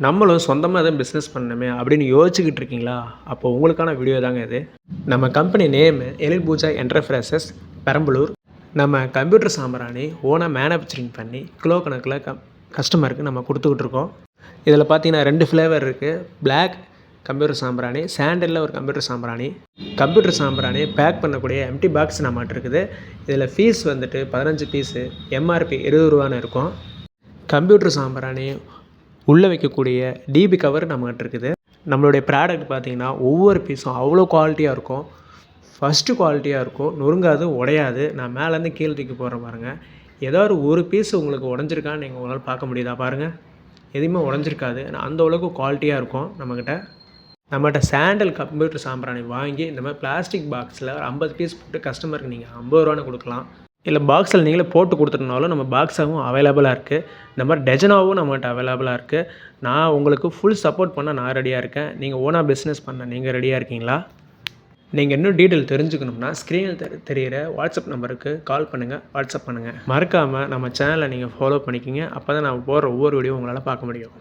நம்மளும் சொந்தமாக எதுவும் பிஸ்னஸ் பண்ணணுமே அப்படின்னு யோசிச்சுக்கிட்டு இருக்கீங்களா? அப்போ உங்களுக்கான வீடியோ தாங்க இது. நம்ம கம்பெனி நேமு எழில் பூஜா என்டர்பிரைசஸ் பெரம்பலூர். நம்ம கம்ப்யூட்டர் சாம்பிராணி ஓனாக மேனுஃபேக்சரிங் பண்ணி கிலோ கணக்கில் கஸ்டமருக்கு நம்ம கொடுத்துக்கிட்டு இருக்கோம். இதில் பார்த்தீங்கன்னா 2 ஃப்ளேவர் இருக்குது. பிளாக் கம்ப்யூட்டர் சாம்பிராணி, சாண்டலில் ஒரு கம்ப்யூட்டர் சாம்பிராணி. கம்ப்யூட்டர் சாம்பிராணி பேக் பண்ணக்கூடிய எம்டி பாக்ஸ் நம்மகிட்ட இருக்குது. இதில் ஃபீஸ் வந்துட்டு 15 பீஸு, எம்ஆர்பி 20 ரூபான்னு இருக்கும். கம்ப்யூட்டர் சாம்பிராணி உள்ளே வைக்கக்கூடிய டிபி கவர் நம்மகிட்ட இருக்குது. நம்மளுடைய ப்ராடக்ட் பார்த்திங்கன்னா ஒவ்வொரு பீஸும் அவ்வளோ குவாலிட்டியாக இருக்கும். ஃபஸ்ட்டு குவாலிட்டியாக இருக்கும், நொறுங்காது, உடையாது. நான் மேலேருந்து கீழே தூக்கி போடுறேன் பாருங்கள். ஏதாவது ஒரு பீஸ் உங்களுக்கு உடஞ்சிருக்கான்னு நீங்கள் உங்களால் பார்க்க முடியுதா பாருங்கள். எதுவுமே உடஞ்சிருக்காது. அந்த அளவுக்கு குவாலிட்டியாக இருக்கும் நம்மகிட்ட சாண்டல் கம்ப்யூட்டர் சாம்பிராணி வாங்கி இந்த மாதிரி பிளாஸ்டிக் பாக்ஸில் ஒரு 50 பீஸ் போட்டு கஸ்டமருக்கு நீங்கள் 50 ரூபான்னு கொடுக்கலாம். இல்லை பாக்ஸில் நீங்களே போட்டு கொடுத்துட்டனாலும் நம்ம பாக்ஸாகவும் அவைலபிளாக இருக்குது. இந்த மாதிரி டஜனாகவும் நம்மகிட்ட அவைலபிளாக இருக்குது. நான் உங்களுக்கு ஃபுல் சப்போர்ட் பண்ண நான் ரெடியாக இருக்கேன். நீங்கள் ஓனாக பிஸ்னஸ் பண்ண நீங்கள் ரெடியாக இருக்கீங்களா? நீங்கள் இன்னும் டீட்டெயில் தெரிஞ்சுக்கணும்னா ஸ்க்ரீனில் தெரிகிற வாட்ஸ்அப் நம்பருக்கு கால் பண்ணுங்கள், வாட்ஸ்அப் பண்ணுங்கள். மறக்காமல் நம்ம சேனலை நீங்கள் ஃபாலோ பண்ணிக்கிங்க. அப்போ தான் நான் போடுற ஒவ்வொரு வீடியோ உங்களால் பார்க்க முடியும்.